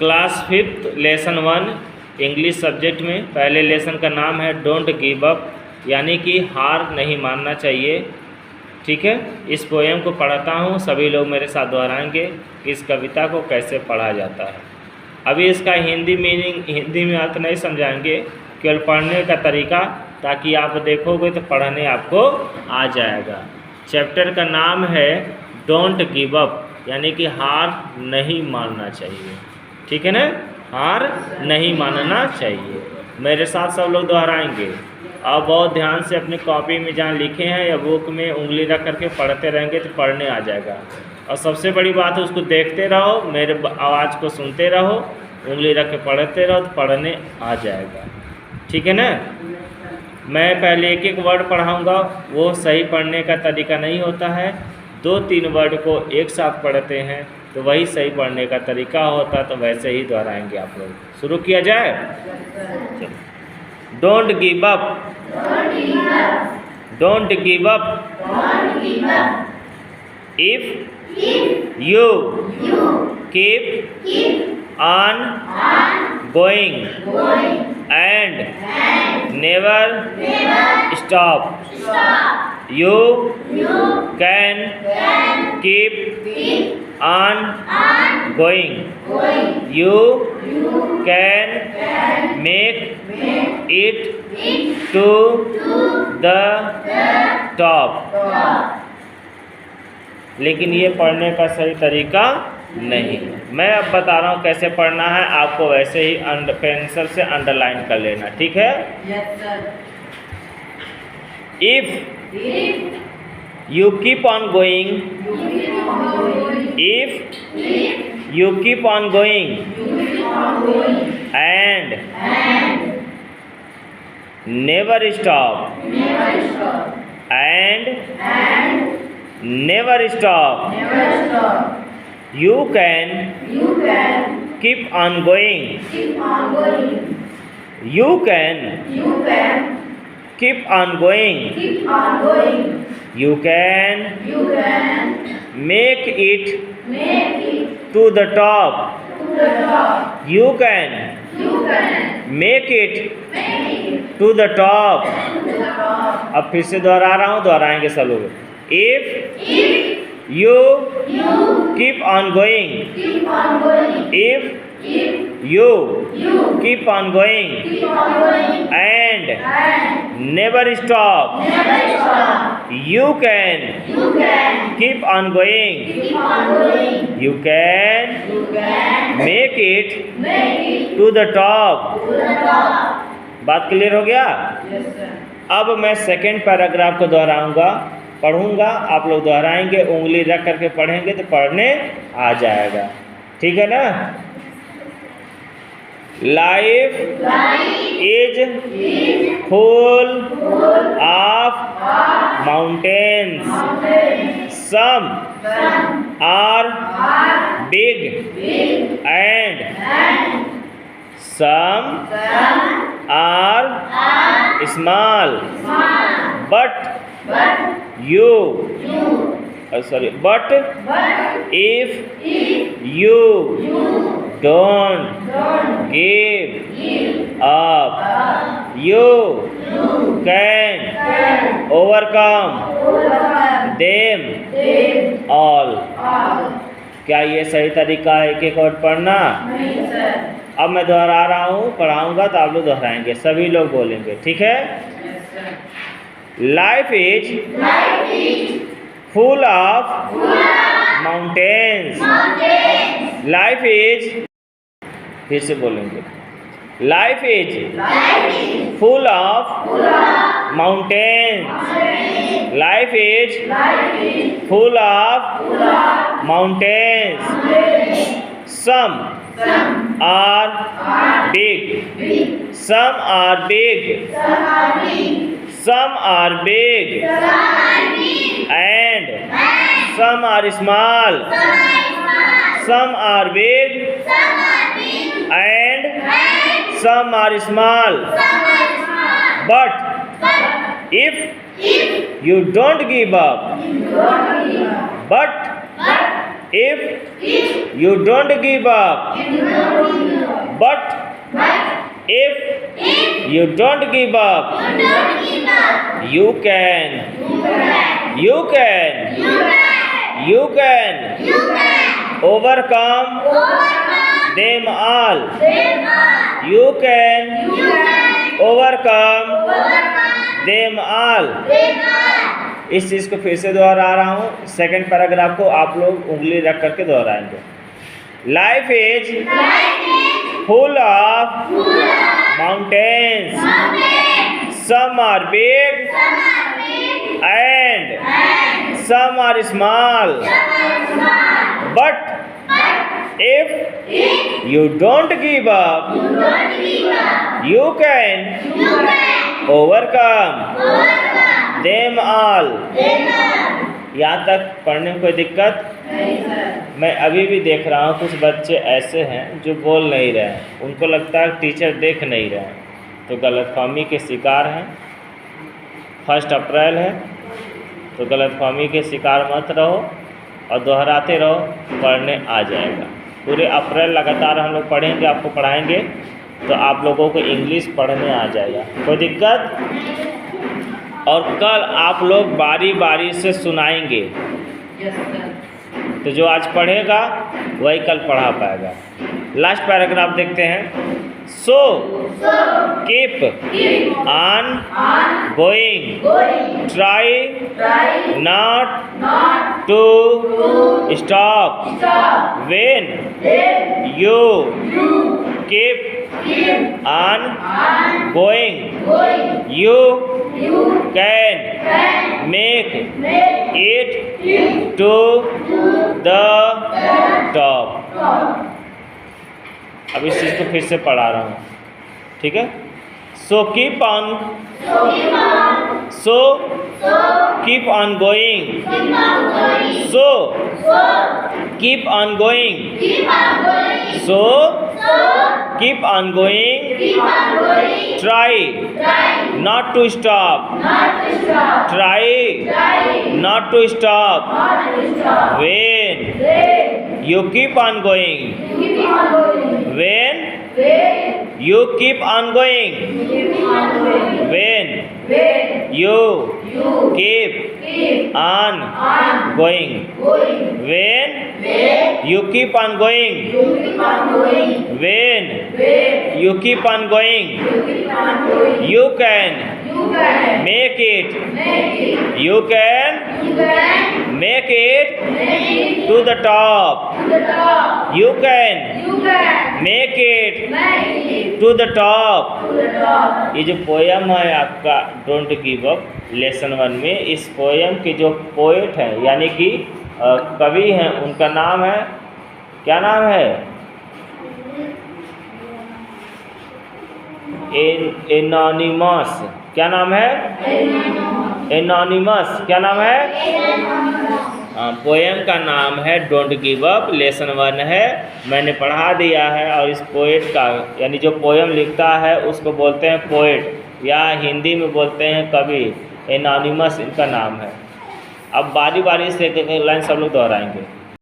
Class 5 lesson 1 English subject में पहले lesson का नाम है डोंट गिव अप, यानी कि हार नहीं मानना चाहिए। ठीक है, इस पोएम को पढ़ाता हूँ, सभी लोग मेरे साथ दोहराएंगे कि इस कविता को कैसे पढ़ा जाता है। अभी इसका हिंदी मीनिंग, हिंदी में अर्थ नहीं समझाएंगे, केवल पढ़ने का तरीका, ताकि आप देखोगे तो पढ़ने आपको आ जाएगा। चैप्टर का नाम है डोंट गिव अप, यानी कि हार नहीं मानना चाहिए। ठीक है ना, हार नहीं मानना चाहिए। मेरे साथ सब लोग दोहराएंगे। अब बहुत ध्यान से अपनी कॉपी में जहाँ लिखे हैं या बुक में उंगली रख करके पढ़ते रहेंगे तो पढ़ने आ जाएगा। और सबसे बड़ी बात है, उसको देखते रहो, मेरे आवाज़ को सुनते रहो, उंगली रख के पढ़ते रहो तो पढ़ने आ जाएगा। ठीक है ना। मैं पहले एक एक वर्ड पढ़ाऊँगा, वो सही पढ़ने का तरीका नहीं होता है। 2-3 वर्ड को एक साथ पढ़ते हैं तो वही सही पढ़ने का तरीका होता है, तो वैसे ही दोहराएंगे आप लोग। शुरू किया जाए। Don't give up, don't give up, if you keep on going and never stop, you can keep on going. You can make it to the top. लेकिन ये पढ़ने का सही तरीका नहीं। मैं अब बता रहा हूँ कैसे पढ़ना है, आपको वैसे ही पेंसिल से अंडरलाइन कर लेना। ठीक है। If you keep on going, if you keep on going and never stop, and never stop, you can keep on going, you can keep on going, you can make it to the top, you can make it to the top. अब फिर से दोहरा रहा हूँ, दोहराएंगे सब लोग। If you keep on going, if you keep on going and never stop, you can keep on going, you can make it to the top. बात क्लियर हो गया। अब मैं सेकेंड पैराग्राफ को दोहराऊंगा, पढ़ूंगा, आप लोग दोहराएंगे, उंगली रख करके पढ़ेंगे तो पढ़ने आ जाएगा। ठीक है ना। Life is full of mountains. Some are big and some are small. But if you don't give up, you can overcome them all. क्या ये सही तरीका है एक एक वर्ड पढ़ना? नहीं सर। अब मैं दोहरा रहा हूँ, पढ़ाऊंगा तो आप लोग दोहराएंगे, सभी लोग बोलेंगे। ठीक है। Life is full of mountains. Life is, फिर से बोलेंगे, life is full of mountains. Life is full of mountains. Some are big, some are big, some are big, and some are small. Some are big and some are small. But if you don't give up, but if you don't give up, But if you don't give up, you can overcome them all. You can overcome them all. इस चीज़ को फिर से दोहरा रहा हूँ। Second paragraph को आप लोग उंगली रख करके दोहराएंगे। Life is full of mountains. Some are big and some are small. But if you don't give up, you can overcome them all. यहाँ तक पढ़ने में कोई दिक्कत? मैं अभी भी देख रहा हूँ कुछ बच्चे ऐसे हैं जो बोल नहीं रहे हैं, उनको लगता है टीचर देख नहीं रहे हैं, तो गलतफहमी के शिकार हैं। 1 अप्रैल है तो गलतफहमी के शिकार मत रहो और दोहराते रहो, पढ़ने आ जाएगा। पूरे अप्रैल लगातार हम लोग पढ़ेंगे, आपको पढ़ाएंगे तो आप लोगों को इंग्लिश पढ़ने आ जाएगा, कोई दिक्कत? और कल आप लोग बारी बारी से सुनाएंगे, तो जो आज पढ़ेगा वही कल पढ़ा पाएगा। लास्ट पैराग्राफ देखते हैं। So keep on going, try not to stop, when you keep on going you can make it to the top. अब इस चीज़ को फिर से पढ़ा रहा हूँ, ठीक है? So keep on going, so keep on going, so keep on going, try not to stop, try not to stop, when you keep on going, when you keep on going, when you keep on going, when you keep on going, when you keep on going, you can make it, you can make it to the top, you can make it to the top। ये जो poem है आपका don't give up lesson 1 में, इस poem के जो poet हैं यानी कि कवि हैं, उनका नाम है, क्या नाम है? एनोनिमस। क्या नाम है? एनोनिमस। क्या नाम है? पोएम का नाम है डोंट गिव अप, लेसन 1 है, मैंने पढ़ा दिया है। और इस पोएट का यानी जो पोएम लिखता है उसको बोलते हैं पोएट, या हिंदी में बोलते हैं कवि। एनोनिमस इनका नाम है। अब बारी बारी से एक लाइन सब लोग दोहराएंगे।